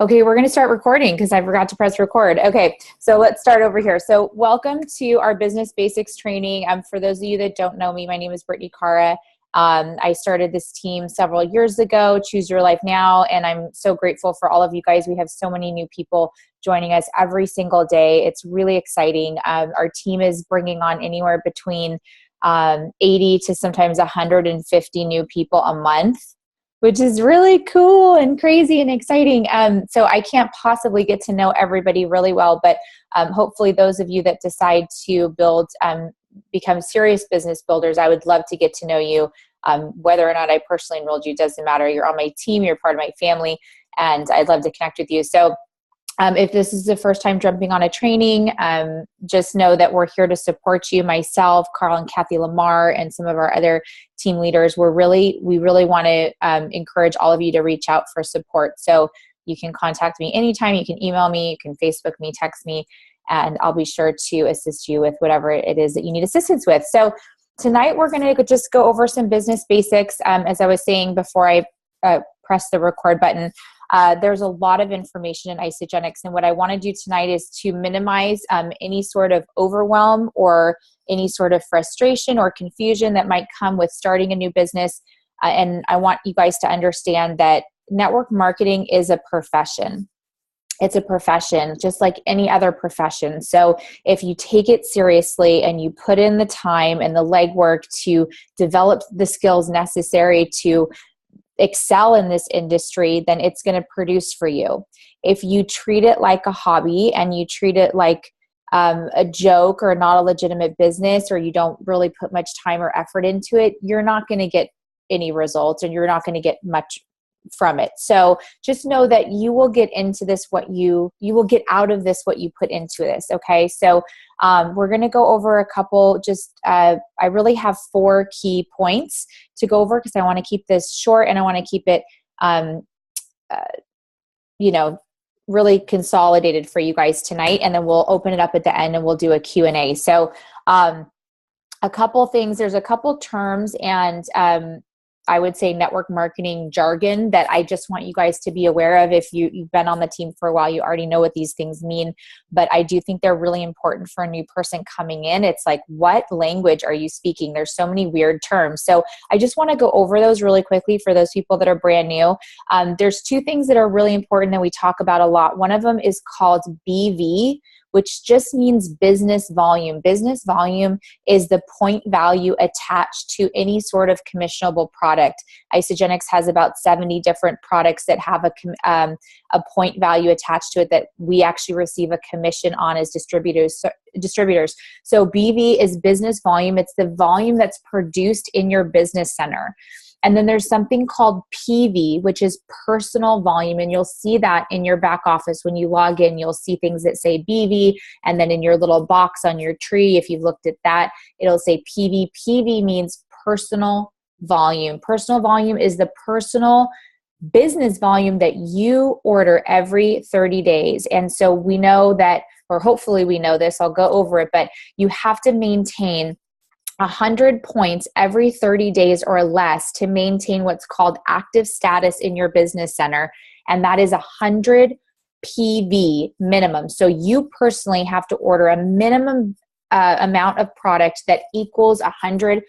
Okay, we're going to start recording because I forgot to press record. Okay, so let's start over here. So welcome to our business basics training. For those of you that don't know me, my name is Brittney. I started this team several years ago, Choose Your Life Now, and I'm so grateful for all of you guys. We have so many new people joining us every single day. It's really exciting. Our team is bringing on anywhere between 80 to sometimes 150 new people a month, which is really cool and crazy and exciting. So I can't possibly get to know everybody really well, but hopefully those of you that decide to become serious business builders, I would love to get to know you. Whether or not I personally enrolled you doesn't matter. You're on my team, you're part of my family, and I'd love to connect with you. So if this is the first time jumping on a training, just know that we're here to support you. Myself, Carl and Kathy Lamar, and some of our other team leaders, we really want to encourage all of you to reach out for support. So you can contact me anytime. You can email me, you can Facebook me, text me, and I'll be sure to assist you with whatever it is that you need assistance with. So tonight we're going to just go over some business basics. As I was saying before I press the record button, there's a lot of information in Isagenix, and what I want to do tonight is to minimize any sort of overwhelm or any sort of frustration or confusion that might come with starting a new business. And I want you guys to understand that network marketing is a profession. It's a profession, just like any other profession. So if you take it seriously and you put in the time and the legwork to develop the skills necessary to excel in this industry, then it's going to produce for you. If you treat it like a hobby and you treat it like a joke or not a legitimate business, or you don't really put much time or effort into it, you're not going to get any results and you're not going to get much from it. So just know that you will get into this you will get out of this what you put into this. Okay, so we're going to go over a couple. I really have 4 key points to go over because I want to keep this short and I want to keep it really consolidated for you guys tonight, and then we'll open it up at the end and we'll do a Q&A. So a couple things, there's a couple terms and I would say network marketing jargon that I just want you guys to be aware of. If you've been on the team for a while, you already know what these things mean, but I do think they're really important for a new person coming in. It's like, what language are you speaking? There's so many weird terms. So I just want to go over those really quickly for those people that are brand new. There's 2 things that are really important that we talk about a lot. One of them is called BV, which just means business volume. Business volume is the point value attached to any sort of commissionable product. Isagenix has about 70 different products that have a point value attached to it that we actually receive a commission on as distributors. So BV is business volume. It's the volume that's produced in your business center. And then there's something called PV, which is personal volume. And you'll see that in your back office when you log in. You'll see things that say BV. And then in your little box on your tree, if you've looked at that, it'll say PV. PV means personal volume. Personal volume is the personal business volume that you order every 30 days. And so we know that, or hopefully we know this, I'll go over it, but you have to maintain 100 points every 30 days or less to maintain what's called active status in your business center. And that is 100 PV minimum. So you personally have to order a minimum amount of product that equals 100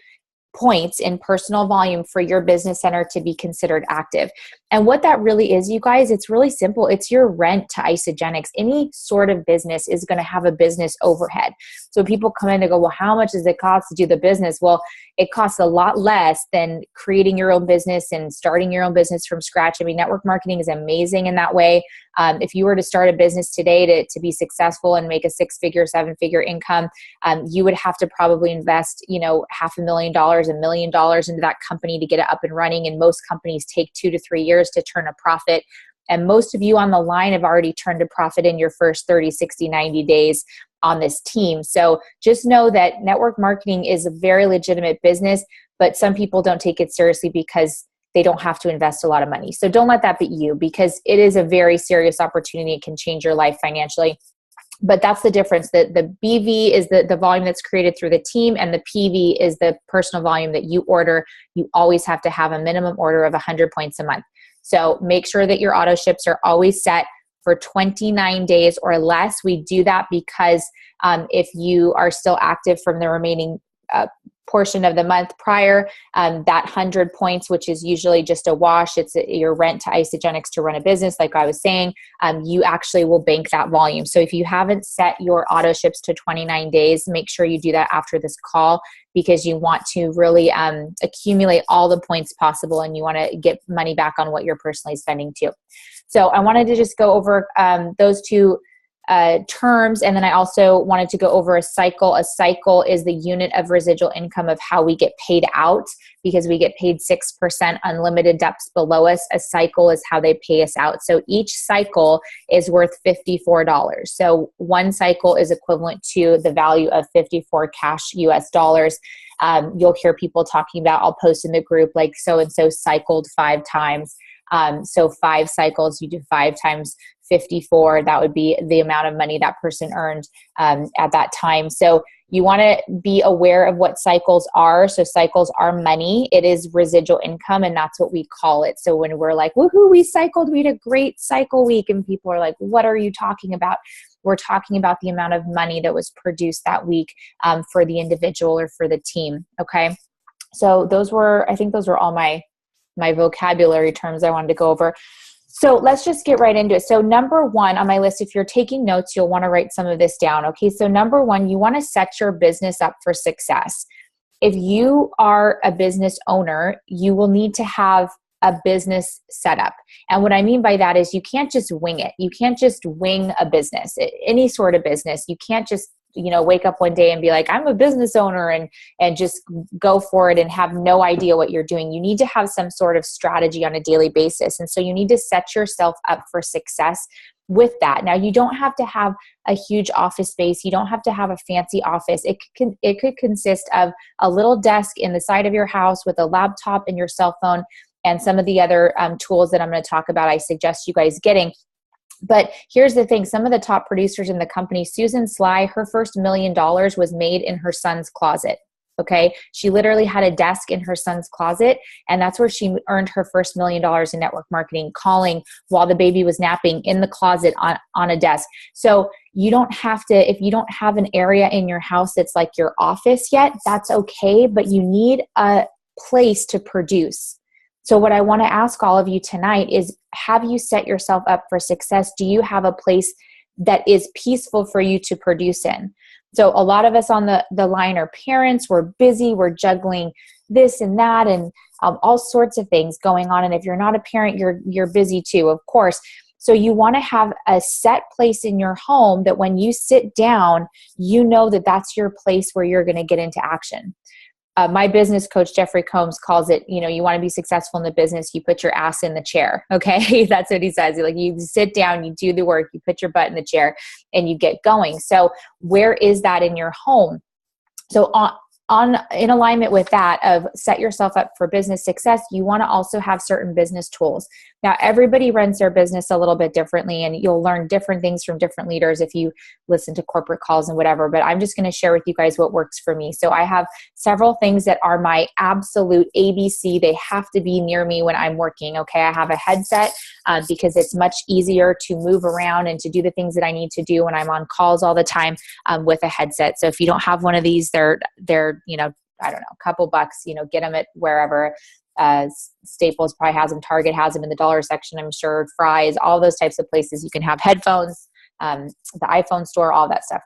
points in personal volume for your business center to be considered active. And what that really is, you guys, it's really simple. It's your rent to Isagenix. Any sort of business is going to have a business overhead. So people come in and go, well, how much does it cost to do the business? Well, it costs a lot less than creating your own business and starting your own business from scratch. I mean, network marketing is amazing in that way. If you were to start a business today to be successful and make a 6-figure, 7-figure income, you would have to probably invest, $500,000, $1 million into that company to get it up and running. And most companies take 2 to 3 years to turn a profit. And most of you on the line have already turned a profit in your first 30, 60, 90 days on this team. So just know that network marketing is a very legitimate business, but some people don't take it seriously because they don't have to invest a lot of money. So don't let that be you, because it is a very serious opportunity. It can change your life financially. But that's the difference. The BV is the volume that's created through the team, and the PV is the personal volume that you order. You always have to have a minimum order of 100 points a month. So make sure that your auto ships are always set for 29 days or less. We do that because if you are still active from the remaining portion of the month prior, that 100 points, which is usually just a wash, it's your rent to Isagenix to run a business, like I was saying, you actually will bank that volume. So if you haven't set your auto ships to 29 days, make sure you do that after this call, because you want to really accumulate all the points possible, and you want to get money back on what you're personally spending too. So I wanted to just go over those two terms. And then I also wanted to go over a cycle. A cycle is the unit of residual income of how we get paid out, because we get paid 6% unlimited depths below us. A cycle is how they pay us out. So each cycle is worth $54. So one cycle is equivalent to the value of 54 cash US dollars. You'll hear people talking about, I'll post in the group, like so-and-so cycled 5 times. So 5 cycles, you do 5 times 54, that would be the amount of money that person earned at that time. So you want to be aware of what cycles are. So cycles are money. It is residual income, and that's what we call it. So when we're like, woohoo, we cycled, we had a great cycle week, and people are like, what are you talking about? We're talking about the amount of money that was produced that week for the individual or for the team. Okay. So I think those were all my vocabulary terms I wanted to go over. So let's just get right into it. So number 1 on my list, if you're taking notes, you'll want to write some of this down. Okay. So number 1, you want to set your business up for success. If you are a business owner, you will need to have a business setup. And what I mean by that is you can't just wing it. You can't just wing a business, any sort of business. You can't just wake up one day and be like, I'm a business owner and just go for it and have no idea what you're doing. You need to have some sort of strategy on a daily basis. And so you need to set yourself up for success with that. Now, you don't have to have a huge office space. You don't have to have a fancy office. It could consist of a little desk in the side of your house with a laptop and your cell phone and some of the other tools that I'm going to talk about. I suggest you guys getting. But here's the thing. Some of the top producers in the company, Susan Sly, her first $1 million was made in her son's closet. Okay. She literally had a desk in her son's closet, and that's where she earned her first $1 million in network marketing, calling while the baby was napping in the closet on a desk. So you don't have to, if you don't have an area in your house that's like your office yet, that's okay, but you need a place to produce. So what I want to ask all of you tonight is, have you set yourself up for success? Do you have a place that is peaceful for you to produce in? So a lot of us on the line are parents. We're busy. We're juggling this and that and all sorts of things going on. And if you're not a parent, you're busy too, of course. So you want to have a set place in your home that when you sit down, you know that that's your place where you're going to get into action. My business coach, Jeffrey Combs, calls it, you want to be successful in the business, you put your ass in the chair. Okay. That's what he says. Like, you sit down, you do the work, you put your butt in the chair, and you get going. So where is that in your home? So in alignment with that of set yourself up for business success, you want to also have certain business tools. Now, everybody runs their business a little bit differently, and you'll learn different things from different leaders if you listen to corporate calls and whatever, but I'm just going to share with you guys what works for me. So I have several things that are my absolute ABC. They have to be near me when I'm working. Okay. I have a headset because it's much easier to move around and to do the things that I need to do when I'm on calls all the time with a headset. So if you don't have one of these, they're I don't know, a couple bucks, get them at wherever. Staples probably has them. Target has them in the dollar section, I'm sure. Fry's, all those types of places. You can have headphones, the iPhone store, all that stuff.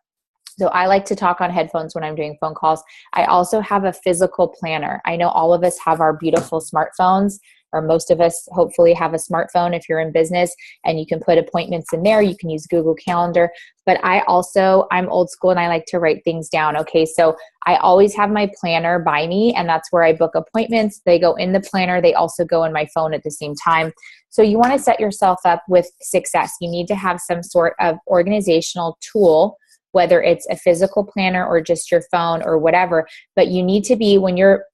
So I like to talk on headphones when I'm doing phone calls. I also have a physical planner. I know all of us have our beautiful smartphones, or most of us hopefully have a smartphone if you're in business, and you can put appointments in there. You can use Google Calendar. But I'm old school, and I like to write things down. Okay, so I always have my planner by me, and that's where I book appointments. They go in the planner. They also go in my phone at the same time. So you want to set yourself up with success. You need to have some sort of organizational tool, whether it's a physical planner or just your phone or whatever. But you need to be, when you're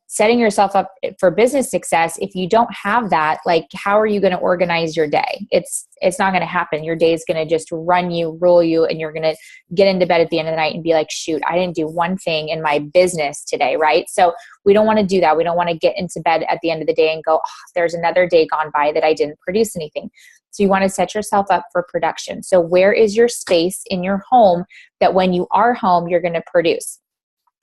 setting yourself up for business success, if you don't have that, like, how are you going to organize your day? It's not going to happen. Your day is going to just rule you, and you're going to get into bed at the end of the night and be like, shoot, I didn't do one thing in my business today, right? So we don't want to do that. We don't want to get into bed at the end of the day and go, oh, there's another day gone by that I didn't produce anything. So you want to set yourself up for production. So where is your space in your home that when you are home, you're going to produce?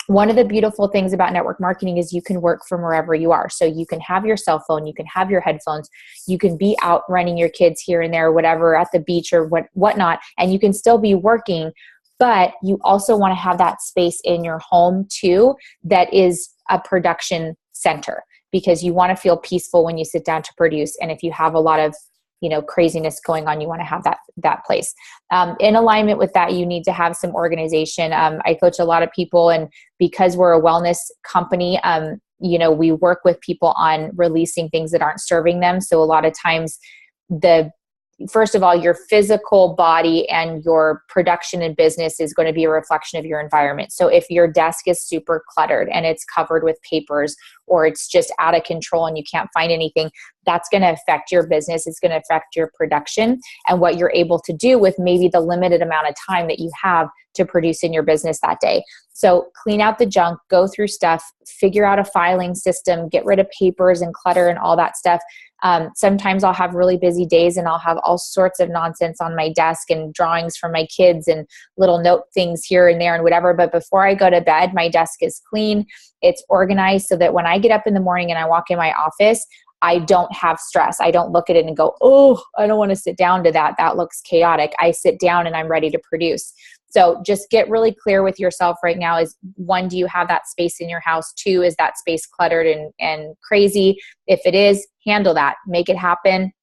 One of the beautiful things about network marketing is you can work from wherever you are. So you can have your cell phone, you can have your headphones, you can be out running your kids here and there, whatever, at the beach or whatnot, and you can still be working. But you also want to have that space in your home too that is a production center, because you want to feel peaceful when you sit down to produce. And if you have a lot of craziness going on, you want to have that place. In alignment with that, you need to have some organization. I coach a lot of people, and because we're a wellness company, we work with people on releasing things that aren't serving them. So a lot of times first of all, your physical body and your production in business is going to be a reflection of your environment. So if your desk is super cluttered and it's covered with papers, or it's just out of control and you can't find anything, that's going to affect your business. It's going to affect your production and what you're able to do with maybe the limited amount of time that you have to produce in your business that day. So clean out the junk, go through stuff, figure out a filing system, get rid of papers and clutter and all that stuff. Sometimes I'll have really busy days and I'll have all sorts of nonsense on my desk and drawings from my kids and little note things here and there and whatever. But before I go to bed, my desk is clean. It's organized so that when I get up in the morning and I walk in my office, I don't have stress. I don't look at it and go, oh, I don't want to sit down to that. That looks chaotic. I sit down and I'm ready to produce. So just get really clear with yourself right now is, one, do you have that space in your house? Two, is that space cluttered and crazy? If it is, handle that, make it happen,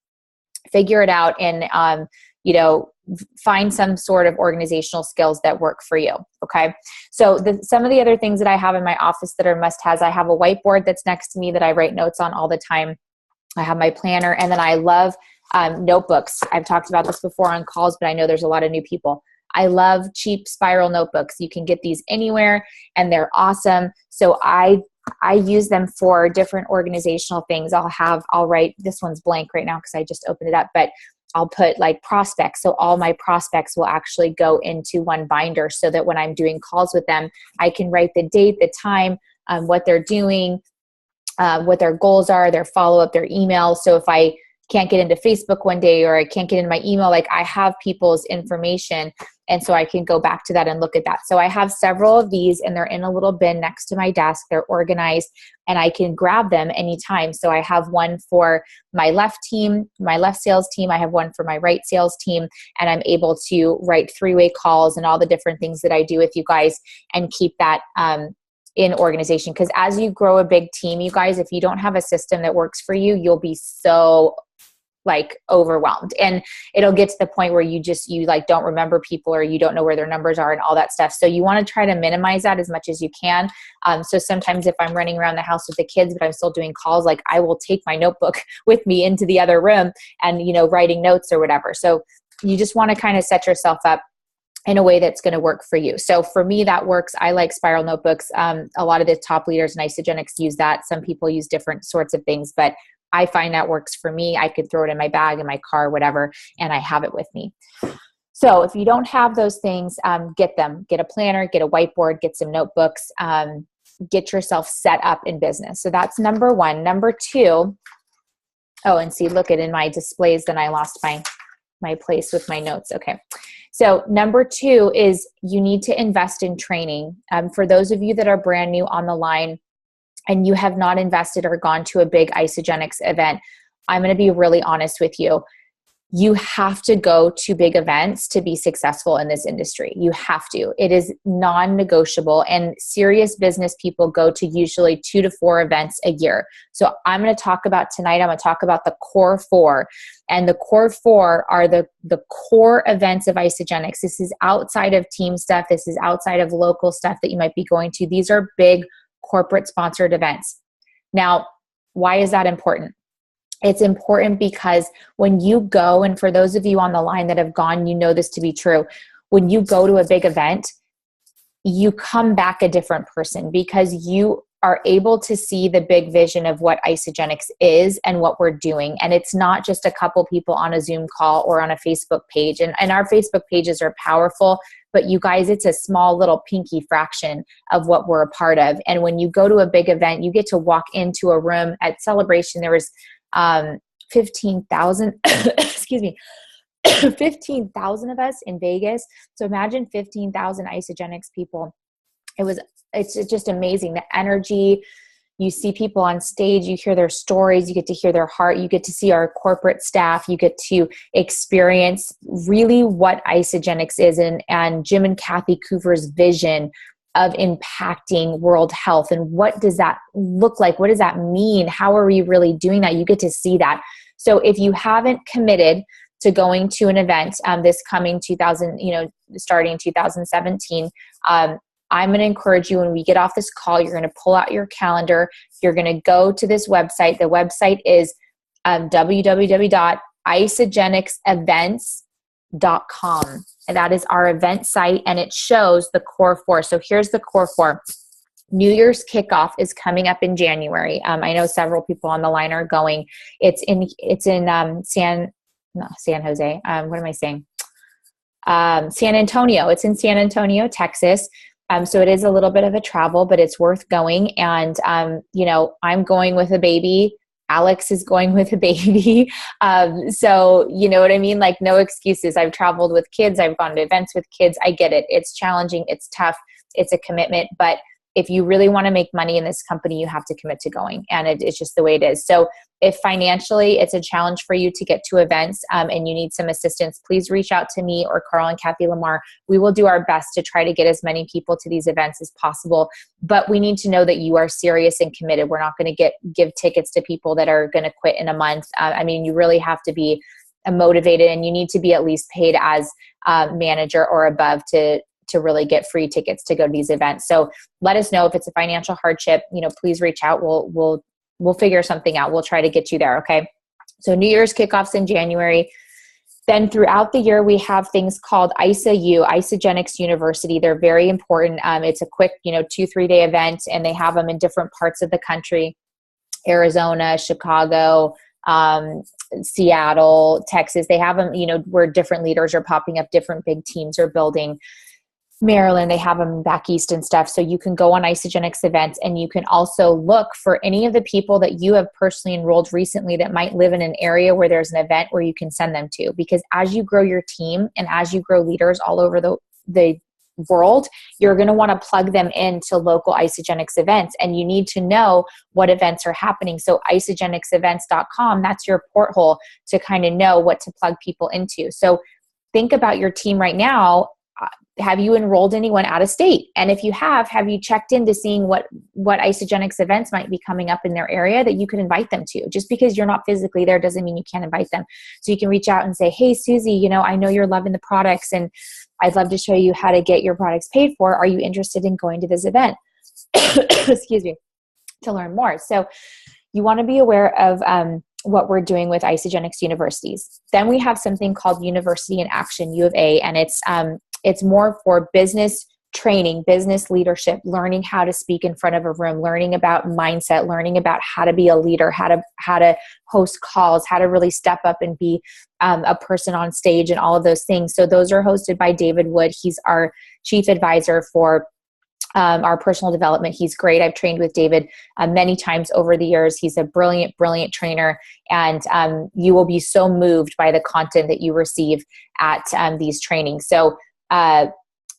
figure it out, and, find some sort of organizational skills that work for you. Okay. So some of the other things that I have in my office that are must-haves, I have a whiteboard that's next to me that I write notes on all the time. I have my planner, and then I love notebooks. I've talked about this before on calls, but I know there's a lot of new people. I love cheap spiral notebooks. You can get these anywhere and they're awesome. So I use them for different organizational things. I'll write, this one's blank right now because I just opened it up, but I'll put like prospects. So all my prospects will actually go into one binder so that when I'm doing calls with them, I can write the date, the time, what they're doing, what their goals are, their follow-up, their email. So if I can't get into Facebook one day or I can't get into my email, like I have people's information. And so I can go back to that and look at that. So I have several of these and they're in a little bin next to my desk. They're organized and I can grab them anytime. So I have one for my left team, my left sales team. I have one for my right sales team, and I'm able to write 3-way calls and all the different things that I do with you guys and keep that in organization. Because as you grow a big team, you guys, if you don't have a system that works for you, you'll be so overwhelmed, and it'll get to the point where you don't remember people, or you don't know where their numbers are and all that stuff. So you want to try to minimize that as much as you can. So sometimes if I'm running around the house with the kids, but I'm still doing calls, like I will take my notebook with me into the other room and, writing notes or whatever. So you just want to kind of set yourself up in a way that's going to work for you. So for me, that works. I like spiral notebooks. A lot of the top leaders in Isagenix use that. Some people use different sorts of things, but I find that works for me. I could throw it in my bag, in my car, whatever, and I have it with me. So if you don't have those things, get them. Get a planner, get a whiteboard, get some notebooks, get yourself set up in business. So that's number one. Number two, and see, look in my displays, then I lost my place with my notes. Okay. So number two is you need to invest in training. For those of you that are brand new on the line, and you have not invested or gone to a big Isagenix event, I'm going to be really honest with you. You have to go to big events to be successful in this industry. You have to. It is non-negotiable, and serious business people go to usually 2 to 4 events a year. So I'm going to talk about tonight, I'm going to talk about the core 4. And the core 4 are the core events of Isagenix. This is outside of team stuff. This is outside of local stuff that you might be going to. These are big corporate sponsored events. Now, why is that important? It's important because when you go, and for those of you on the line that have gone, you know this to be true. When you go to a big event, you come back a different person because you are able to see the big vision of what Isagenix is and what we're doing. And it's not just a couple people on a Zoom call or on a Facebook page. And our Facebook pages are powerful, but you guys, it's a small little pinky fraction of what we're a part of. And when you go to a big event, you get to walk into a room. At Celebration, there was 15,000, excuse me, 15,000 of us in Vegas. So imagine 15,000 Isagenix people. It's just amazing. The energy, you see people on stage, you hear their stories, you get to hear their heart, you get to see our corporate staff, you get to experience really what Isagenix is and Jim and Kathy Coover's vision of impacting world health. And what does that look like? What does that mean? How are we really doing that? You get to see that. So if you haven't committed to going to an event this coming starting 2017, I'm going to encourage you, when we get off this call, you're going to pull out your calendar. You're going to go to this website. The website is www.isagenixevents.com. And that is our event site, and it shows the core four. So here's the core four. New Year's kickoff is coming up in January. I know several people on the line are going. It's in San Antonio. It's in San Antonio, Texas. So it is a little bit of a travel, but it's worth going. And, I'm going with a baby. Alex is going with a baby. So you know what I mean? Like, no excuses. I've traveled with kids. I've gone to events with kids. I get it. It's challenging. It's tough. It's a commitment. But if you really want to make money in this company, you have to commit to going. And it's just the way it is. So if financially it's a challenge for you to get to events and you need some assistance, please reach out to me or Carl and Kathy Lamar. We will do our best to try to get as many people to these events as possible. But we need to know that you are serious and committed. We're not going to give tickets to people that are going to quit in a month. You really have to be motivated, and you need to be at least paid as manager or above to really get free tickets to go to these events. So let us know if it's a financial hardship. Please reach out. We'll figure something out. We'll try to get you there. Okay. So New Year's kickoffs in January. Then throughout the year, we have things called Isagenix University. They're very important. It's a quick, 2-3 day event, and they have them in different parts of the country: Arizona, Chicago, Seattle, Texas. They have them, where different leaders are popping up, different big teams are building. Maryland, they have them back east and stuff. So you can go on Isagenix events, and you can also look for any of the people that you have personally enrolled recently that might live in an area where there's an event where you can send them to. Because as you grow your team and as you grow leaders all over the world, you're going to want to plug them into local Isagenix events, and you need to know what events are happening. So Isagenixevents.com, that's your porthole to kind of know what to plug people into. So think about your team right now. Have you enrolled anyone out of state? And if you have you checked into seeing what Isagenix events might be coming up in their area that you could invite them to? Just because you're not physically there doesn't mean you can't invite them. So you can reach out and say, hey, Susie, I know you're loving the products, and I'd love to show you how to get your products paid for. Are you interested in going to this event? Excuse me, to learn more. So you want to be aware of what we're doing with Isagenix universities. Then we have something called University in Action, U of A, and it's more for business training, business leadership, learning how to speak in front of a room, learning about mindset, learning about how to be a leader, how to host calls, how to really step up and be a person on stage, and all of those things. So those are hosted by David Wood. He's our chief advisor for our personal development. He's great. I've trained with David many times over the years. He's a brilliant, brilliant trainer, and you will be so moved by the content that you receive at these trainings. So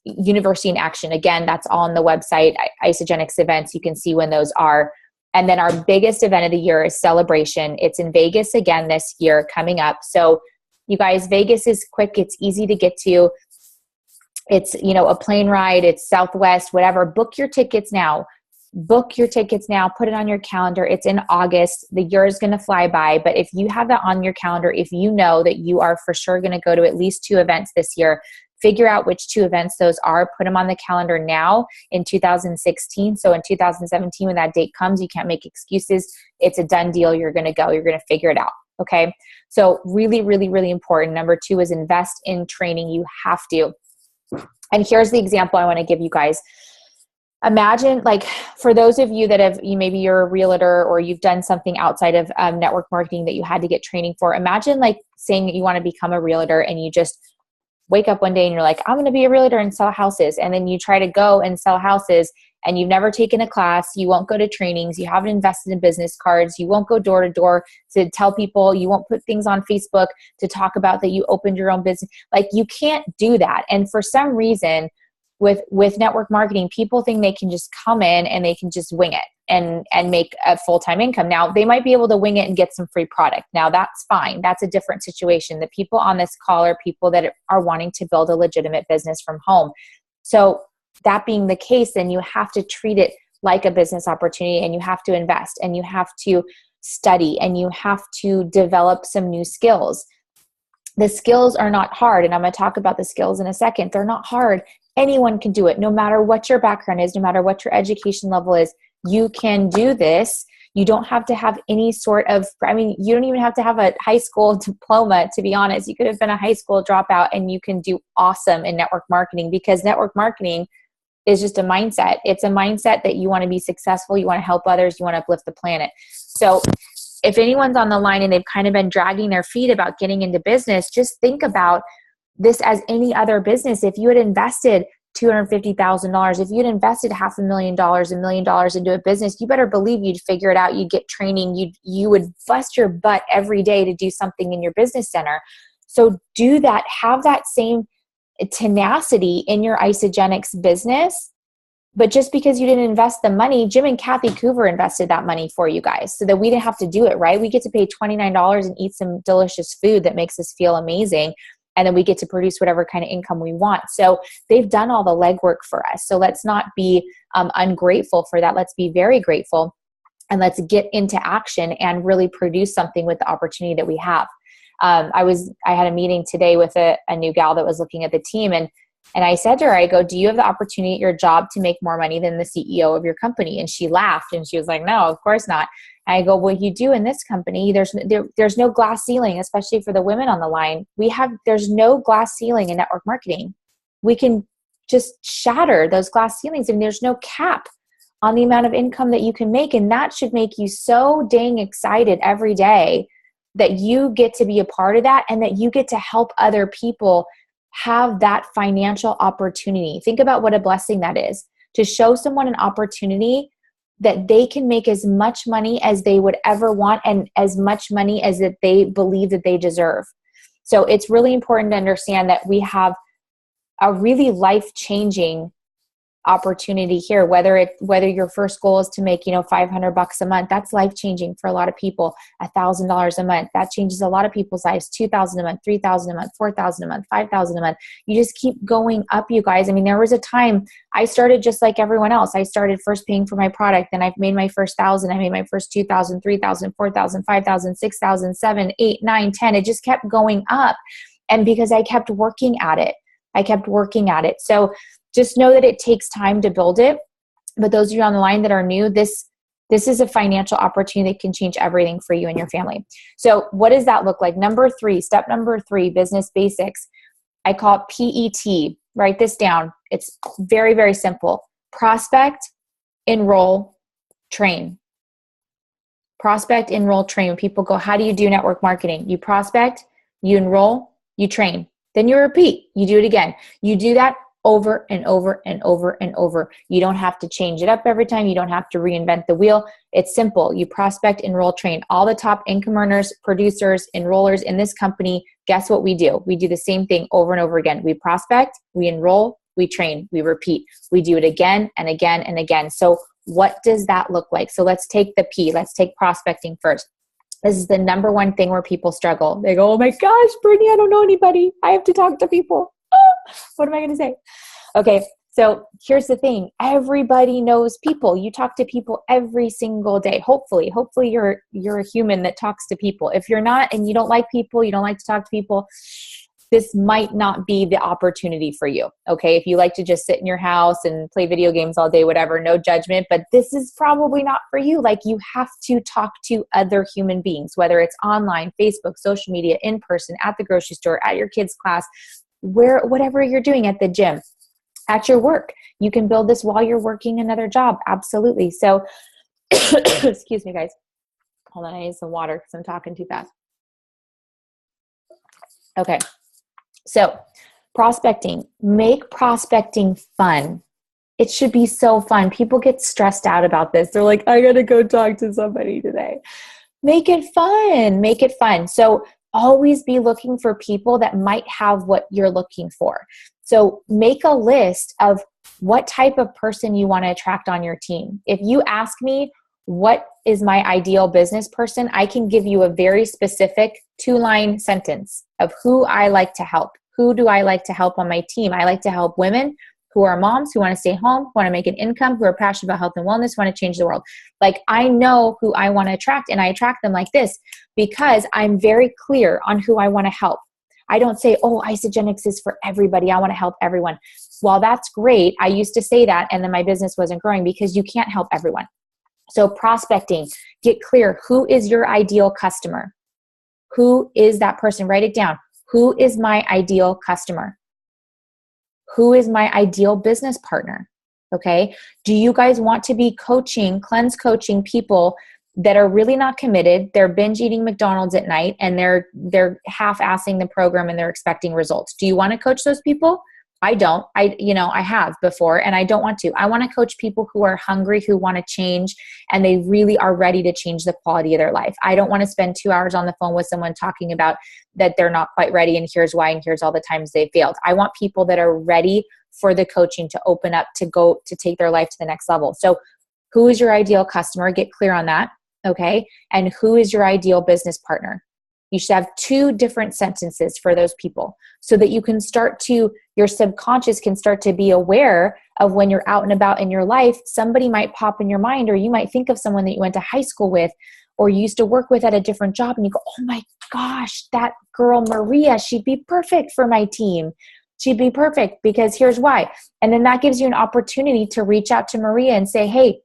University in Action, again, that's all on the website, Isagenix events. You can see when those are. And then our biggest event of the year is Celebration. It's in Vegas again this year, coming up. So you guys, Vegas is quick. It's easy to get to. It's, a plane ride. It's Southwest, whatever. Book your tickets now. Put it on your calendar. It's in August. The year is going to fly by. But if you have that on your calendar, if you know that you are for sure going to go to at least 2 events this year, figure out which 2 events those are, put them on the calendar now in 2016. So in 2017, when that date comes, you can't make excuses. It's a done deal. You're going to go. You're going to figure it out. Okay. So really, really, really important. Number 2 is invest in training. You have to. And here's the example I want to give you guys. imagine, like, for those of you that have, maybe you're a realtor or you've done something outside of network marketing that you had to get training for. Imagine like saying that you want to become a realtor and you just wake up one day and you're like, I'm going to be a realtor and sell houses. And then you try to go and sell houses and you've never taken a class. You won't go to trainings. You haven't invested in business cards. You won't go door to door to tell people. You won't put things on Facebook to talk about that you opened your own business. Like, you can't do that. And for some reason, with network marketing, people think they can just come in and they can just wing it and make a full-time income. Now, they might be able to wing it and get some free product. Now, that's fine. That's a different situation. The people on this call are people that are wanting to build a legitimate business from home. So that being the case, then you have to treat it like a business opportunity, and you have to invest, and you have to study, and you have to develop some new skills. The skills are not hard, and I'm going to talk about the skills in a second. They're not hard. Anyone can do it, no matter what your background is, no matter what your education level is. You can do this. You don't have to have any sort of, you don't even have to have a high school diploma, to be honest. You could have been a high school dropout and you can do awesome in network marketing, because network marketing is just a mindset. It's a mindset that you want to be successful. You want to help others. You want to uplift the planet. So if anyone's on the line and they've kind of been dragging their feet about getting into business, just think about this as any other business. If you had invested $250,000, if you'd invested $500,000, $1 million into a business, you better believe you'd figure it out. You'd get training. You would bust your butt every day to do something in your business center. So do that. Have that same tenacity in your Isagenix business. But just because you didn't invest the money, Jim and Kathy Coover invested that money for you guys so that we didn't have to do it, right? We get to pay $29 and eat some delicious food that makes us feel amazing. And then we get to produce whatever kind of income we want. So they've done all the legwork for us. So let's not be ungrateful for that. Let's be very grateful, and let's get into action and really produce something with the opportunity that we have. I had a meeting today with a new gal that was looking at the team, and I said to her, I go, do you have the opportunity at your job to make more money than the CEO of your company? And she laughed and she was like, no, of course not. And I go, well, you do in this company. There's no glass ceiling, especially for the women on the line. There's no glass ceiling in network marketing. We can just shatter those glass ceilings, and there's no cap on the amount of income that you can make. And that should make you so dang excited every day that you get to be a part of that, and that you get to help other people have that financial opportunity. Think about what a blessing that is, to show someone an opportunity that they can make as much money as they would ever want, and as much money as that they believe that they deserve. So it's really important to understand that we have a really life-changing opportunity here, whether your first goal is to make $500 a month. That's life-changing for a lot of people. $1,000 a month, that changes a lot of people's lives. $2,000 a month, $3,000 a month, $4,000 a month, $5,000 a month. You just keep going up, you guys. There was a time I started just like everyone else. I started first paying for my product, then I made my first 1,000, I made my first 2,000, 3,000, 4,000, 5,000, 6,000, 7, 8, 9, 10. It just kept going up, and because I kept working at it. So just know that it takes time to build it. But those of you on the line that are new, this is a financial opportunity that can change everything for you and your family. So what does that look like? Step number 3, business basics. I call it PET. Write this down. It's very, very simple. Prospect, enroll, train. Prospect, enroll, train. When people go, how do you do network marketing? You prospect, you enroll, you train. Then you repeat. You do it again. You do that over and over and over and over. You don't have to change it up every time. You don't have to reinvent the wheel. It's simple. You prospect, enroll, train. All the top income earners, producers, enrollers in this company, guess what we do? We do the same thing over and over again. We prospect, we enroll, we train, we repeat. We do it again and again and again. So what does that look like? So let's take the P. Let's take prospecting first. This is the number one thing where people struggle. They go, oh my gosh, Brittney, I don't know anybody. I have to talk to people. What am I going to say? Okay, so here's the thing. Everybody knows people. You talk to people every single day. Hopefully you're a human that talks to people. If you're not, and you don't like people, you don't like to talk to people, this might not be the opportunity for you. Okay, if you like to just sit in your house and play video games all day, whatever, no judgment, but this is probably not for you. Like, you have to talk to other human beings, whether it's online, Facebook, social media, in person, at the grocery store, at your kids' class, whatever you're doing, at the gym. at your work. You can build this while you're working another job. Absolutely. So, excuse me, guys. Hold on. I need some water because I'm talking too fast. Okay. So prospecting, make prospecting fun. It should be so fun. People get stressed out about this. They're like, I got to go talk to somebody today. Make it fun. Make it fun. So always be looking for people that might have what you're looking for. So make a list of what type of person you want to attract on your team. If you ask me, what is my ideal business person? I can give you a very specific 2-line sentence of who I like to help. Who do I like to help on my team? I like to help women who are moms, who want to stay home, who want to make an income, who are passionate about health and wellness, want to change the world. Like, I know who I want to attract, and I attract them like this because I'm very clear on who I want to help. I don't say, oh, Isagenix is for everybody. I want to help everyone. While that's great, I used to say that, and then my business wasn't growing because you can't help everyone. So prospecting, get clear. Who is your ideal customer? Who is that person? Write it down. Who is my ideal customer? Who is my ideal business partner? Okay. Do you guys want to be cleanse coaching people that are really not committed? They're binge eating McDonald's at night and they're half-assing the program and they're expecting results. Do you want to coach those people? I don't. I have before, and I don't want to. I want to coach people who are hungry, who want to change, and they really are ready to change the quality of their life. I don't want to spend 2 hours on the phone with someone talking about that they're not quite ready and here's why and here's all the times they failed. I want people that are ready for the coaching to open up, to go to take their life to the next level. So who is your ideal customer? Get clear on that. Okay. And who is your ideal business partner? You should have 2 different sentences for those people so that you can your subconscious can start to be aware of when you're out and about in your life, somebody might pop in your mind, or you might think of someone that you went to high school with or you used to work with at a different job, and you go, oh my gosh, that girl Maria, she'd be perfect for my team. She'd be perfect because here's why. And then that gives you an opportunity to reach out to Maria and say, hey,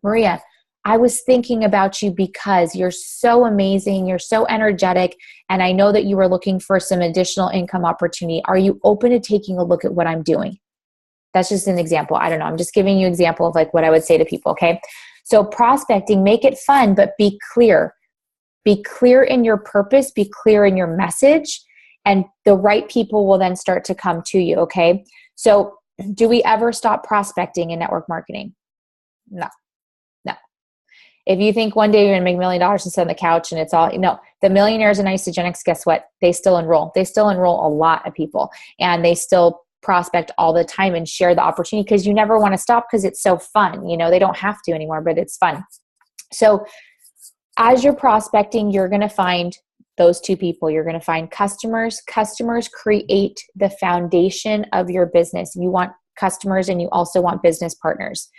Maria, I was thinking about you because you're so amazing. You're so energetic. And I know that you were looking for some additional income opportunity. Are you open to taking a look at what I'm doing? That's just an example. I don't know. I'm just giving you an example of like what I would say to people. Okay. So prospecting, make it fun, but be clear. Be clear in your purpose. Be clear in your message. And the right people will then start to come to you. Okay. So do we ever stop prospecting in network marketing? No. If you think one day you're going to make $1 million and sit on the couch and it's all, no, the millionaires in Isagenix, guess what? They still enroll. They still enroll a lot of people, and they still prospect all the time and share the opportunity because you never want to stop because it's so fun. They don't have to anymore, but it's fun. So as you're prospecting, you're going to find those 2 people. You're going to find customers. Customers create the foundation of your business. You want customers and you also want business partners.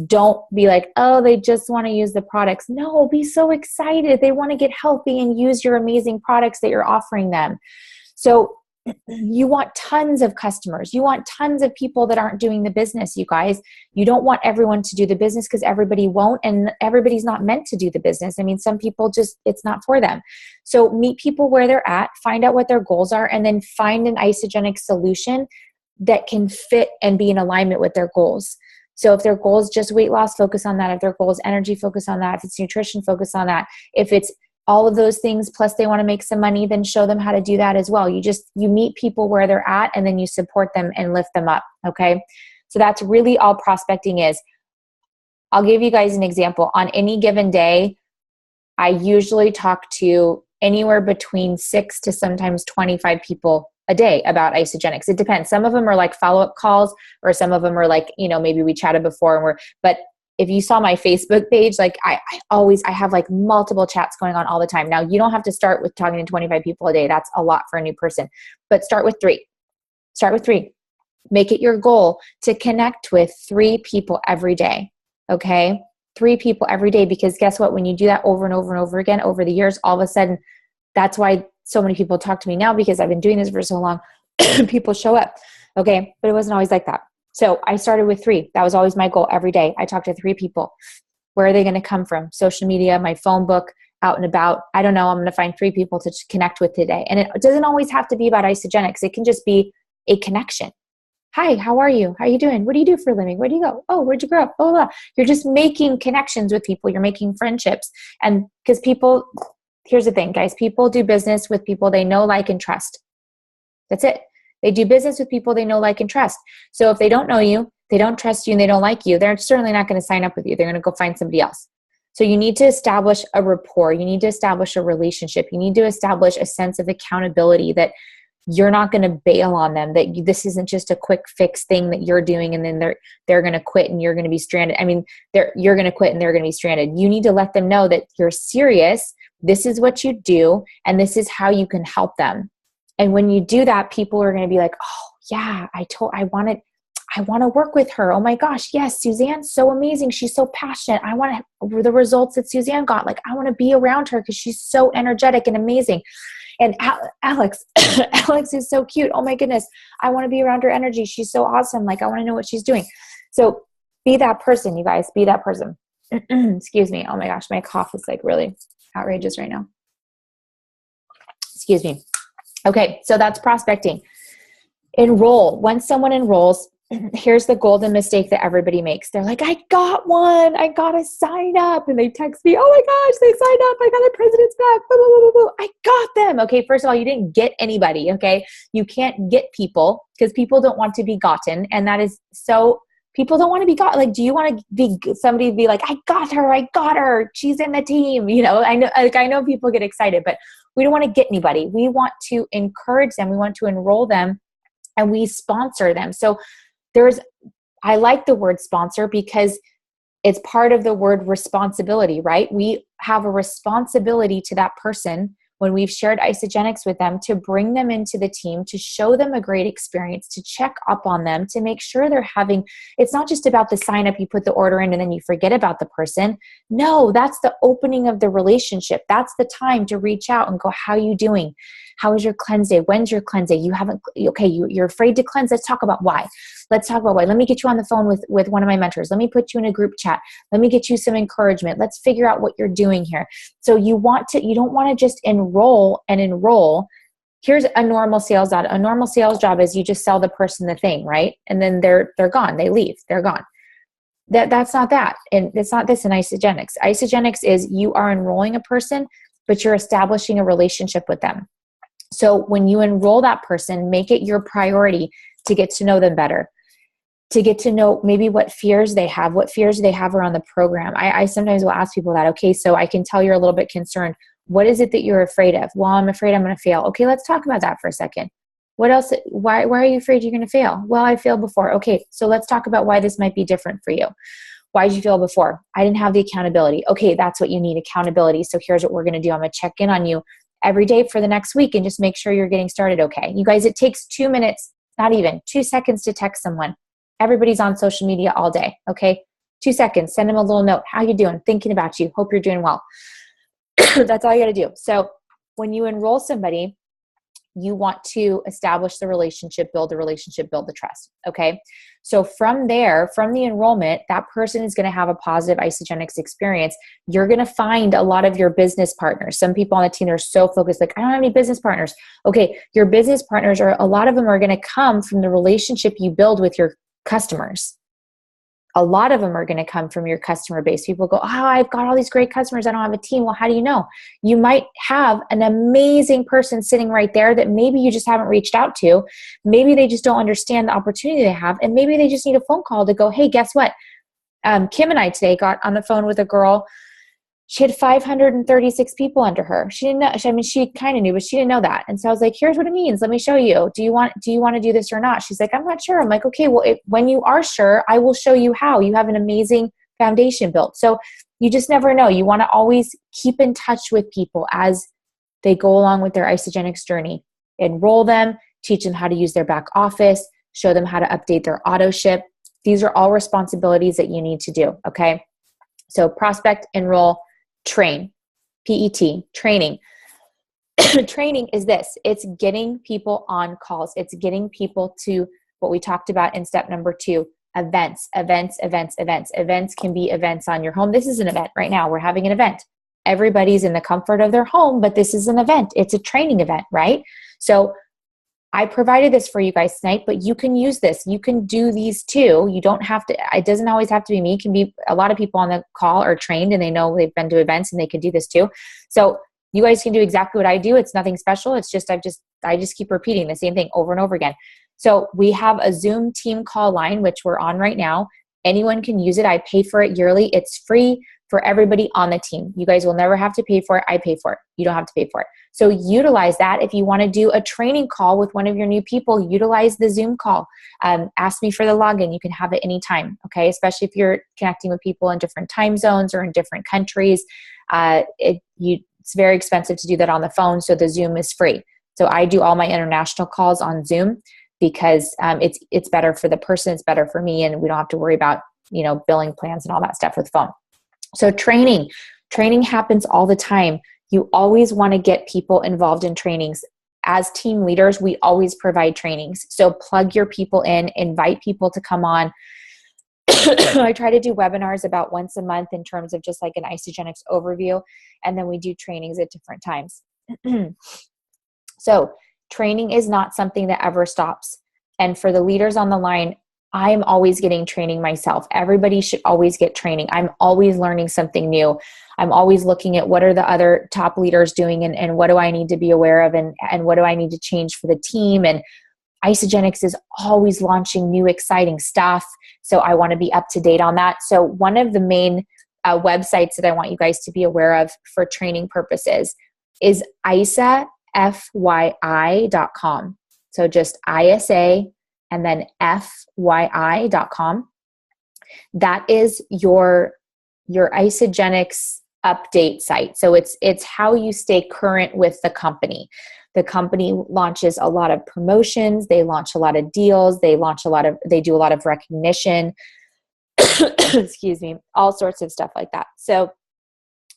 Don't be like, oh, they just want to use the products. No, be so excited. They want to get healthy and use your amazing products that you're offering them. So you want tons of customers. You want tons of people that aren't doing the business, you guys. You don't want everyone to do the business because everybody won't, and everybody's not meant to do the business. I mean, some people it's not for them. So meet people where they're at, find out what their goals are, and then find an Isagenix solution that can fit and be in alignment with their goals. So if their goal is just weight loss, focus on that. If their goal is energy, focus on that. If it's nutrition, focus on that. If it's all of those things, plus they want to make some money, then show them how to do that as well. You meet people where they're at, and then you support them and lift them up. Okay. So that's really all prospecting is. I'll give you guys an example. On any given day, I usually talk to anywhere between 6 to sometimes 25 people a day about Isagenix. It depends. Some of them are like follow-up calls, or some of them are like, maybe we chatted before but if you saw my Facebook page, like I have like multiple chats going on all the time. Now you don't have to start with talking to 25 people a day. That's a lot for a new person, but start with 3. Make it your goal to connect with 3 people every day. Okay. 3 people every day, because guess what? When you do that over and over and over again, over the years, all of a sudden, that's why so many people talk to me now, because I've been doing this for so long. People show up. Okay. But it wasn't always like that. So I started with 3. That was always my goal every day. I talked to 3 people. Where are they going to come from? Social media, my phone book, out and about. I don't know. I'm going to find 3 people to connect with today. And it doesn't always have to be about Isagenix. It can just be a connection. Hi, how are you? How are you doing? What do you do for a living? Where do you go? Oh, where'd you grow up? Blah, blah, blah. You're just making connections with people. You're making friendships. And because people, here's the thing, guys, people do business with people they know, like, and trust. That's it. They do business with people they know, like, and trust. So if they don't know you, they don't trust you, and they don't like you, they're certainly not going to sign up with you. They're going to go find somebody else. So you need to establish a rapport. You need to establish a relationship. You need to establish a sense of accountability that you're not going to bail on them, that this isn't just a quick fix thing that you're doing and then they're going to quit and you're going to be stranded. I mean, you're going to quit and they're going to be stranded. You need to let them know that you're serious. This is what you do, and this is how you can help them. And when you do that, people are going to be like, oh yeah, I want to work with her. Oh my gosh, yes, Suzanne's so amazing. She's so passionate. I want the results that Suzanne got. Like, I want to be around her because she's so energetic and amazing. And Alex, Alex is so cute. Oh my goodness. I want to be around her energy. She's so awesome. Like, I want to know what she's doing. So be that person, you guys. Be that person. Excuse me. Oh my gosh. My cough is like really outrageous right now. Excuse me. Okay. So that's prospecting. Enroll. When someone enrolls, here's the golden mistake that everybody makes. They're like, I got one. I got to sign up. And they text me, oh my gosh, they signed up. I got the president's back. Blah, blah, blah, blah. I got them. Okay. First of all, you didn't get anybody. Okay. You can't get people because people don't want to be gotten. And that is so, people don't want to be got. Like, do you want to be somebody to be like, I got her. She's in the team. You know, I know people get excited, but we don't want to get anybody. We want to encourage them. We want to enroll them, and we sponsor them. So I like the word sponsor because it's part of the word responsibility, right? We have a responsibility to that person when we've shared Isagenix with them to bring them into the team, to show them a great experience, to check up on them, to make sure they're having, it's not just about the sign up, you put the order in and then you forget about the person. No, that's the opening of the relationship. That's the time to reach out and go, how are you doing? How was your cleanse day? When's your cleanse day? You're afraid to cleanse. Let's talk about why. Let's talk about why. Let me get you on the phone with one of my mentors. Let me put you in a group chat. Let me get you some encouragement. Let's figure out what you're doing here. So you don't want to just enroll. Here's a normal sales job. A normal sales job is you just sell the person the thing, right? And then they're gone. They leave. They're gone. That's not that. And it's not this in Isagenix. Isagenix is you are enrolling a person, but you're establishing a relationship with them. So when you enroll that person, make it your priority to get to know them better, to get to know maybe what fears they have around the program. I sometimes will ask people that, okay, so I can tell you're a little bit concerned. What is it that you're afraid of? Well, I'm afraid I'm going to fail. Okay, let's talk about that for a second. What else? Why are you afraid you're going to fail? Well, I failed before. Okay, so let's talk about why this might be different for you. Why did you fail before? I didn't have the accountability. Okay, that's what you need, accountability. So here's what we're going to do. I'm going to check in on you every day for the next week and just make sure you're getting started okay. You guys, it takes 2 minutes, not even 2 seconds to text someone. Everybody's on social media all day, okay? 2 seconds, send them a little note. How you doing? Thinking about you. Hope you're doing well. That's all you got to do. So when you enroll somebody, you want to establish the relationship, build the trust, okay? So from there, from the enrollment, that person is going to have a positive Isagenix experience. You're going to find a lot of your business partners. Some people on the team are so focused, like, I don't have any business partners. Okay, your business partners, a lot of them are going to come from the relationship you build with your customers. A lot of them are going to come from your customer base. People go, oh, I've got all these great customers. I don't have a team. Well, how do you know? You might have an amazing person sitting right there that maybe you just haven't reached out to. Maybe they just don't understand the opportunity they have. And maybe they just need a phone call to go, hey, guess what? Kim and I today got on the phone with a girl. She had 536 people under her. She didn't know. I mean, she kind of knew, but she didn't know that. And so I was like, here's what it means. Let me show you. Do you want to do this or not? She's like, I'm not sure. I'm like, okay, well, when you are sure, I will show you how. You have an amazing foundation built. So you just never know. You want to always keep in touch with people as they go along with their Isagenix journey. Enroll them, teach them how to use their back office, show them how to update their auto ship. These are all responsibilities that you need to do. Okay. So prospect, enroll, train, PET, training. Training is this. It's getting people on calls. It's getting people to what we talked about in step number 2, events. Events can be events on your home. This is an event right now. We're having an event. Everybody's in the comfort of their home, but this is an event. It's a training event, right? So I provided this for you guys tonight, but you can use this. You can do these too. You don't have to, it doesn't always have to be me. It can be a lot of people on the call are trained and they know they've been to events and they can do this too. So you guys can do exactly what I do. It's nothing special. It's just, I just keep repeating the same thing over and over again. So we have a Zoom team call line, which we're on right now. Anyone can use it. I pay for it yearly. It's free for everybody on the team. You guys will never have to pay for it. I pay for it. You don't have to pay for it. So utilize that. If you want to do a training call with one of your new people, utilize the Zoom call. Ask me for the login. You can have it anytime, okay? Especially if you're connecting with people in different time zones or in different countries. It's very expensive to do that on the phone, so the Zoom is free. So I do all my international calls on Zoom because it's better for the person, it's better for me, and we don't have to worry about, billing plans and all that stuff with phone. So training happens all the time. You always want to get people involved in trainings. As team leaders, we always provide trainings. So plug your people in, invite people to come on. I try to do webinars about once a month in terms of just like an Isagenix overview, and then we do trainings at different times. So training is not something that ever stops. And for the leaders on the line, I'm always getting training myself. Everybody should always get training. I'm always learning something new. I'm always looking at what are the other top leaders doing and what do I need to be aware of and what do I need to change for the team. And Isagenix is always launching new exciting stuff. So I want to be up to date on that. So one of the main websites that I want you guys to be aware of for training purposes is isafyi.com. So just ISA and then FYI.com. That is your Isagenix update site. So it's how you stay current with the company. The company launches a lot of promotions. They launch a lot of deals. They do a lot of recognition. Excuse me, all sorts of stuff like that. So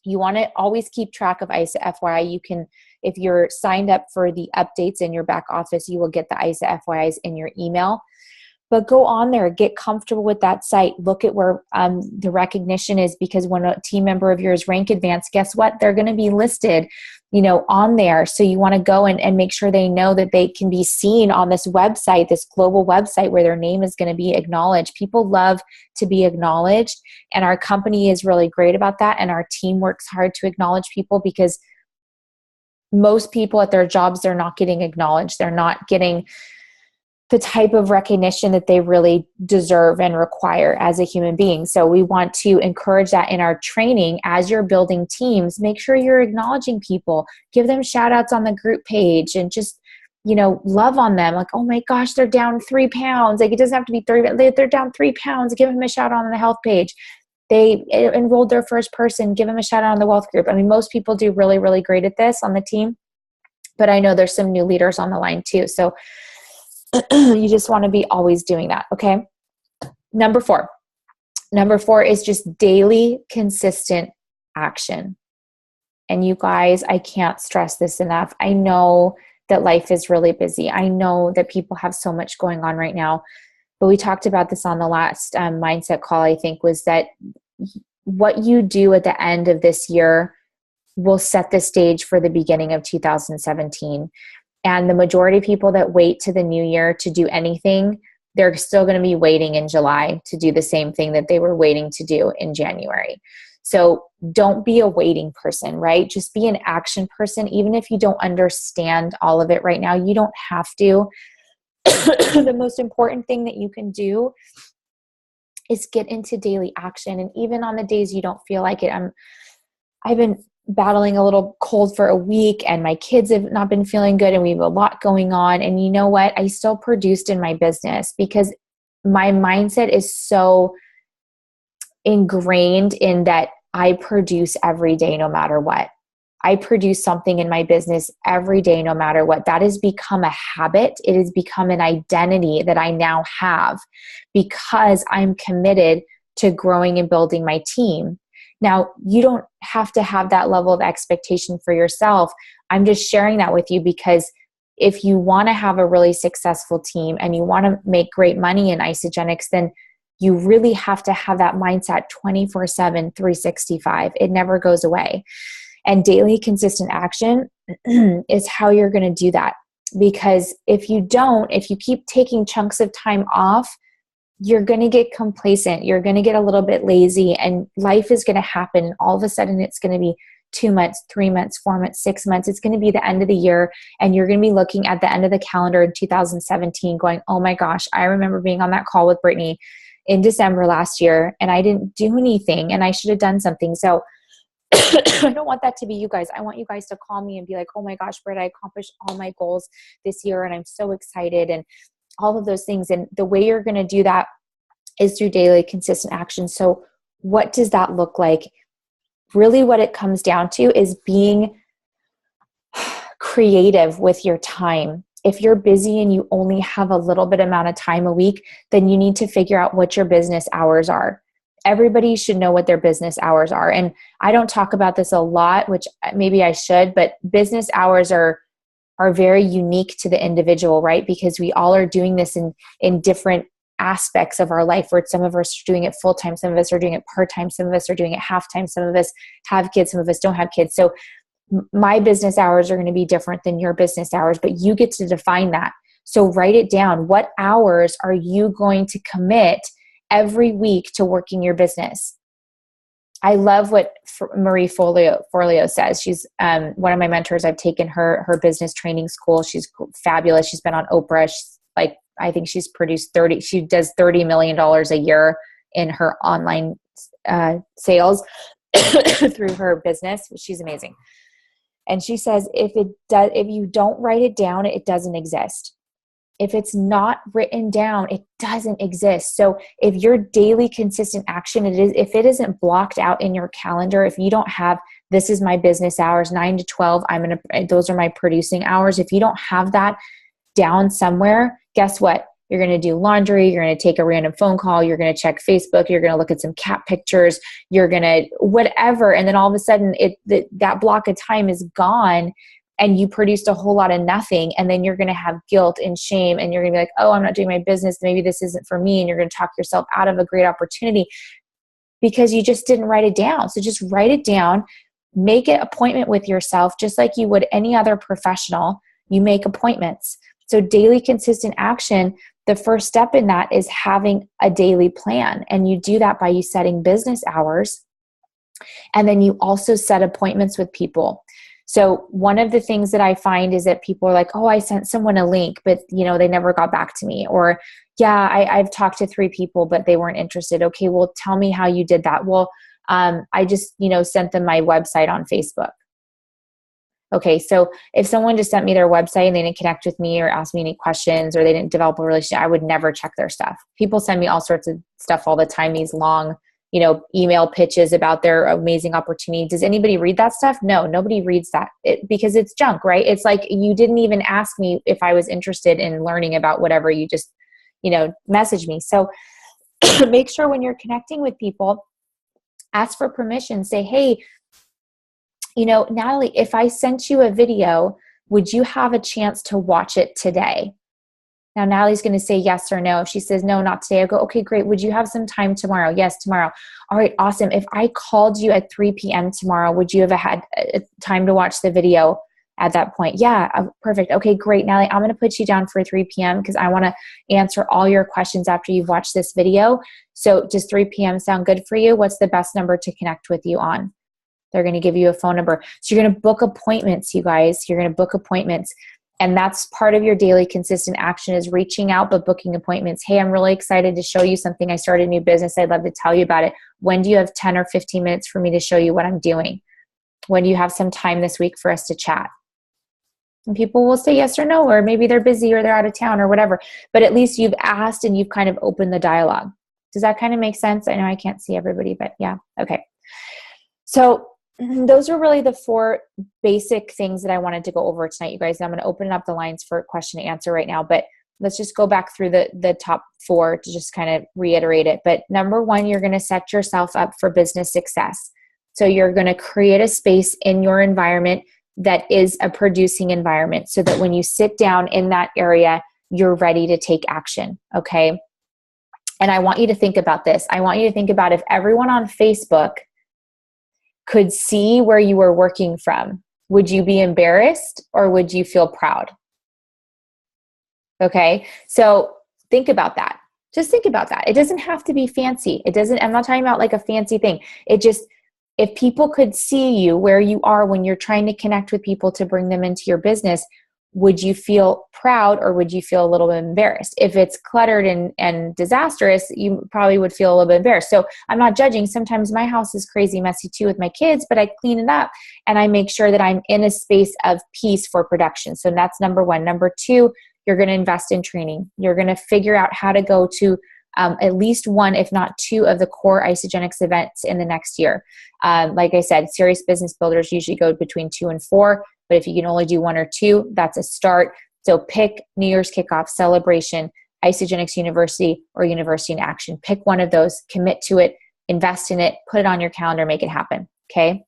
you want to always keep track of ISA FYI. You can, if you're signed up for the updates in your back office, you will get the ISA FYIs in your email. But go on there, get comfortable with that site. Look at where the recognition is, because when a team member of yours rank advanced, guess what? They're going to be listed, on there. So you want to go and make sure they know that they can be seen on this website, this global website where their name is going to be acknowledged. People love to be acknowledged, and our company is really great about that. And our team works hard to acknowledge people, because most people at their jobs, they're not getting acknowledged. They're not getting the type of recognition that they really deserve and require as a human being. So we want to encourage that in our training. As you're building teams, make sure you're acknowledging people, give them shout outs on the group page, and just, love on them. Like, oh my gosh, they're down 3 pounds. Like, it doesn't have to be 30, they're down 3 pounds. Give them a shout out on the health page. They enrolled their first person, give them a shout out on the wealth group. I mean, most people do really, really great at this on the team, but I know there's some new leaders on the line too. So you just want to be always doing that. Okay. Number four is just daily consistent action. And you guys, I can't stress this enough. I know that life is really busy. I know that people have so much going on right now, but we talked about this on the last mindset call, I think, was that what you do at the end of this year will set the stage for the beginning of 2017. And the majority of people that wait to the new year to do anything, they're still going to be waiting in July to do the same thing that they were waiting to do in January. So don't be a waiting person, right? Just be an action person. Even if you don't understand all of it right now, you don't have to. The most important thing that you can do is get into daily action. And even on the days you don't feel like it, I've been battling a little cold for a week, and my kids have not been feeling good, and we have a lot going on. And you know what? I still produced in my business because my mindset is so ingrained in that I produce every day, no matter what. I produce something in my business every day, no matter what. That has become a habit. It has become an identity that I now have because I'm committed to growing and building my team. Now, you don't have to have that level of expectation for yourself. I'm just sharing that with you because if you want to have a really successful team and you want to make great money in Isagenix, then you really have to have that mindset 24/7, 365. It never goes away. And daily consistent action is how you're going to do that. Because if you don't, if you keep taking chunks of time off, you're going to get complacent. You're going to get a little bit lazy, and life is going to happen. All of a sudden, it's going to be 2 months, 3 months, 4 months, 6 months. It's going to be the end of the year, and you're going to be looking at the end of the calendar in 2017 going, oh my gosh, I remember being on that call with Brittney in December last year, and I didn't do anything, and I should have done something. So I don't want that to be you guys. I want you guys to call me and be like, oh my gosh, Britt, I accomplished all my goals this year, and I'm so excited, and all of those things. And the way you're going to do that is through daily consistent action. So what does that look like? Really what it comes down to is being creative with your time. If you're busy and you only have a little bit amount of time a week, then you need to figure out what your business hours are. Everybody should know what their business hours are. And I don't talk about this a lot, which maybe I should, but business hours are very unique to the individual, right? Because we all are doing this in different aspects of our life, where some of us are doing it full-time, some of us are doing it part-time, some of us are doing it half-time, some of us have kids, some of us don't have kids. So my business hours are going to be different than your business hours, but you get to define that. So write it down. What hours are you going to commit every week to working your business? I love what Marie Forleo says. She's one of my mentors. I've taken her business training school. She's fabulous. She's been on Oprah. She's I think she's produced she does $30 million a year in her online sales through her business. She's amazing. And she says, if you don't write it down, it doesn't exist. If it's not written down, it doesn't exist. So if your daily consistent action, if it isn't blocked out in your calendar, if you don't have, this is my business hours, 9 to 12, those are my producing hours. If you don't have that down somewhere, guess what? You're going to do laundry. You're going to take a random phone call. You're going to check Facebook. You're going to look at some cat pictures. You're going to whatever. And then all of a sudden that block of time is gone, and you produced a whole lot of nothing. And then you're going to have guilt and shame, and you're going to be like, oh, I'm not doing my business. Maybe this isn't for me. And you're going to talk yourself out of a great opportunity because you just didn't write it down. So just write it down, make an appointment with yourself, just like you would any other professional. You make appointments. So daily consistent action, the first step in that is having a daily plan. And you do that by you setting business hours. And then you also set appointments with people. So one of the things that I find is that people are like, oh, I sent someone a link, but they never got back to me. Or yeah, I've talked to 3 people, but they weren't interested. Okay, well, tell me how you did that. Well, I just, sent them my website on Facebook. Okay, so if someone just sent me their website and they didn't connect with me or ask me any questions or they didn't develop a relationship, I would never check their stuff. People send me all sorts of stuff all the time, these long, email pitches about their amazing opportunity. Does anybody read that stuff? No, nobody reads that because it's junk, right? It's like you didn't even ask me if I was interested in learning about whatever you just, message me. So make sure when you're connecting with people, ask for permission. Say, hey, Natalie, if I sent you a video, would you have a chance to watch it today? Now, Natalie's going to say yes or no. If she says no, not today, I go, okay, great. Would you have some time tomorrow? Yes, tomorrow. All right, awesome. If I called you at 3 p.m. tomorrow, would you have had time to watch the video at that point? Yeah, perfect. Okay, great. Natalie, I'm going to put you down for 3 p.m. because I want to answer all your questions after you've watched this video. So does 3 p.m. sound good for you? What's the best number to connect with you on? They're going to give you a phone number. So you're going to book appointments, you guys. You're going to book appointments. And that's part of your daily consistent action is reaching out, but booking appointments. Hey, I'm really excited to show you something. I started a new business. I'd love to tell you about it. When do you have 10 or 15 minutes for me to show you what I'm doing? When do you have some time this week for us to chat? And people will say yes or no, or maybe they're busy or they're out of town or whatever. But at least you've asked and you've kind of opened the dialogue. Does that kind of make sense? I know I can't see everybody, but yeah. Okay. So those are really the 4 basic things that I wanted to go over tonight, you guys. And I'm going to open up the lines for question and answer right now, but let's just go back through the top 4 to just kind of reiterate it. But number 1, you're going to set yourself up for business success. So you're going to create a space in your environment that is a producing environment so that when you sit down in that area, you're ready to take action. Okay. And I want you to think about this. I want you to think about if everyone on Facebook could see where you were working from, would you be embarrassed or would you feel proud? Okay. So think about that. Just think about that. It doesn't have to be fancy. I'm not talking about like a fancy thing. It just, if people could see you where you are when you're trying to connect with people to bring them into your business, would you feel proud or would you feel a little bit embarrassed? If it's cluttered and disastrous, you probably would feel a little bit embarrassed. So I'm not judging. Sometimes my house is crazy messy too with my kids, but I clean it up and I make sure that I'm in a space of peace for production. So that's number one. Number two, you're going to invest in training. You're going to figure out how to go to at least one, if not two, of the core Isagenix events in the next year. Like I said, serious business builders usually go between 2 and 4, but if you can only do 1 or 2, that's a start. So pick New Year's Kickoff, Celebration, Isagenix University, or University in Action. Pick one of those, commit to it, invest in it, put it on your calendar, make it happen. Okay.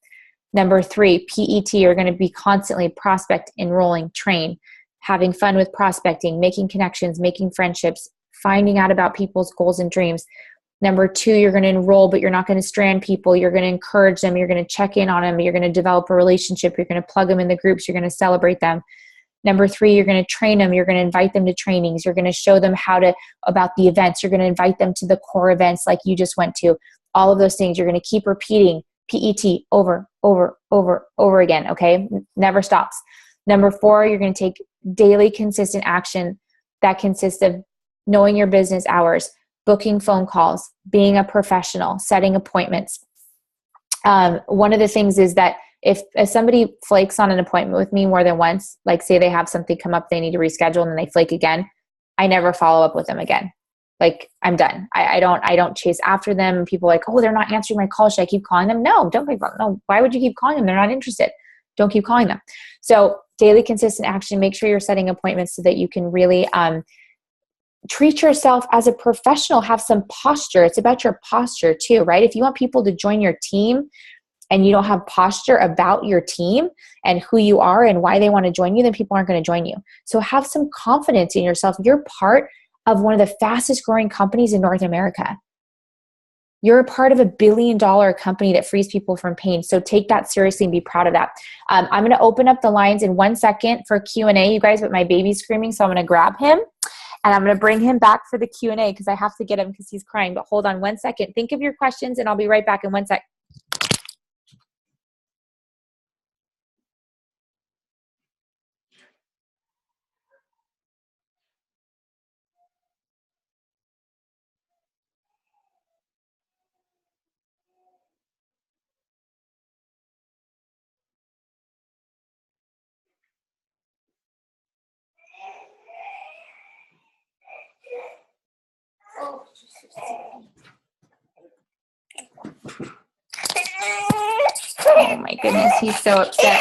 Number 3, PET. You're going to be constantly prospect, enrolling, train, having fun with prospecting, making connections, making friendships, finding out about people's goals and dreams. Number 2, you're going to enroll, but you're not going to strand people. You're going to encourage them. You're going to check in on them. You're going to develop a relationship. You're going to plug them in the groups. You're going to celebrate them. Number 3, you're going to train them. You're going to invite them to trainings. You're going to show them about the events. You're going to invite them to the core events like you just went to. All of those things. You're going to keep repeating PET over again. Okay. Never stops. Number 4, you're going to take daily consistent action that consists of knowing your business hours, booking phone calls, being a professional, setting appointments. One of the things is that if somebody flakes on an appointment with me more than once, like say they have something come up they need to reschedule and then they flake again, I never follow up with them again. Like I'm done. I don't chase after them. And people are like, oh, they're not answering my call. Should I keep calling them? No, don't keep calling them. No, why would you keep calling them? They're not interested. Don't keep calling them. So daily consistent action, make sure you're setting appointments so that you can really treat yourself as a professional, have some posture. It's about your posture too, right? If you want people to join your team and you don't have posture about your team and who you are and why they want to join you, then people aren't going to join you. So have some confidence in yourself. You're part of one of the fastest growing companies in North America. You're a part of $1 billion company that frees people from pain. So take that seriously and be proud of that. I'm going to open up the lines in 1 second for Q&A, you guys, but my baby's screaming, so I'm going to grab him. And I'm going to bring him back for the Q&A because I have to get him because he's crying. But hold on 1 second. Think of your questions and I'll be right back in 1 sec. Oh my goodness, he's so upset.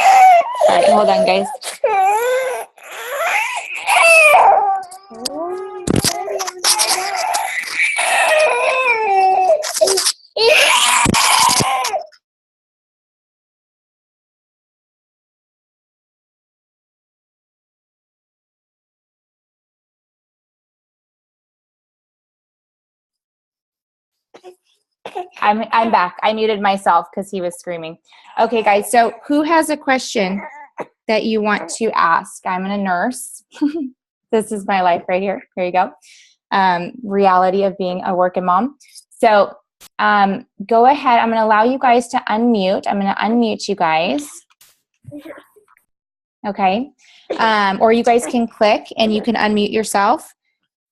All right, hold on, guys. I'm back. I muted myself because he was screaming. Okay, guys. So who has a question that you want to ask? I'm a nurse. This is my life right here. Here you go. Reality of being a working mom. So go ahead. I'm going to allow you guys to unmute. I'm going to unmute you guys. Okay. Or you guys can click and you can unmute yourself.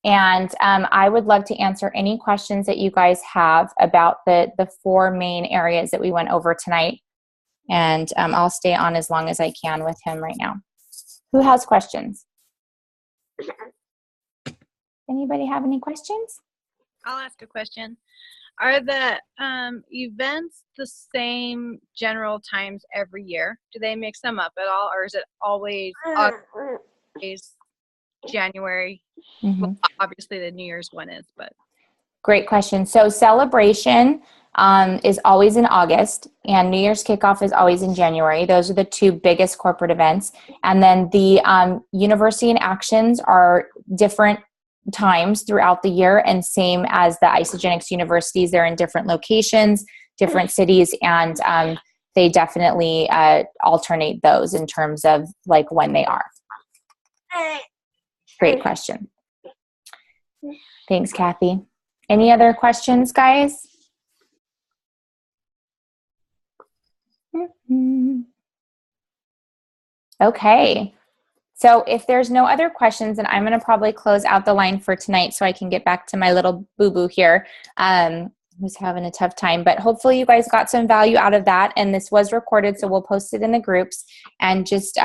And I would love to answer any questions that you guys have about the 4 main areas that we went over tonight. And I'll stay on as long as I can with him right now. Who has questions? Anybody have any questions? I'll ask a question. Are the events the same general times every year? Do they mix them up at all? Or is it always January? Mm-hmm. Well, obviously the New Year's one is, but. Great question. So Celebration is always in August and New Year's Kickoff is always in January. Those are the 2 biggest corporate events. And then the University in Actions are different times throughout the year and same as the Isagenix universities. They're in different locations, different cities, and they definitely alternate those in terms of like when they are. Great question. Thanks, Kathy. Any other questions, guys? Okay. So if there's no other questions, then I'm going to probably close out the line for tonight so I can get back to my little boo-boo here, who's having a tough time. But hopefully you guys got some value out of that. And this was recorded, so we'll post it in the groups. And just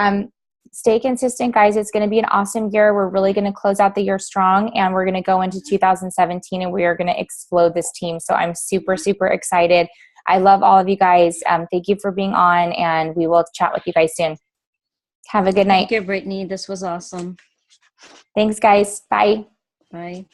stay consistent, guys. It's going to be an awesome year. We're really going to close out the year strong, and we're going to go into 2017, and we are going to explode this team. So I'm super, super excited. I love all of you guys. Thank you for being on, and we will chat with you guys soon. Have a good night. Thank you, Brittney. This was awesome. Thanks, guys. Bye. Bye.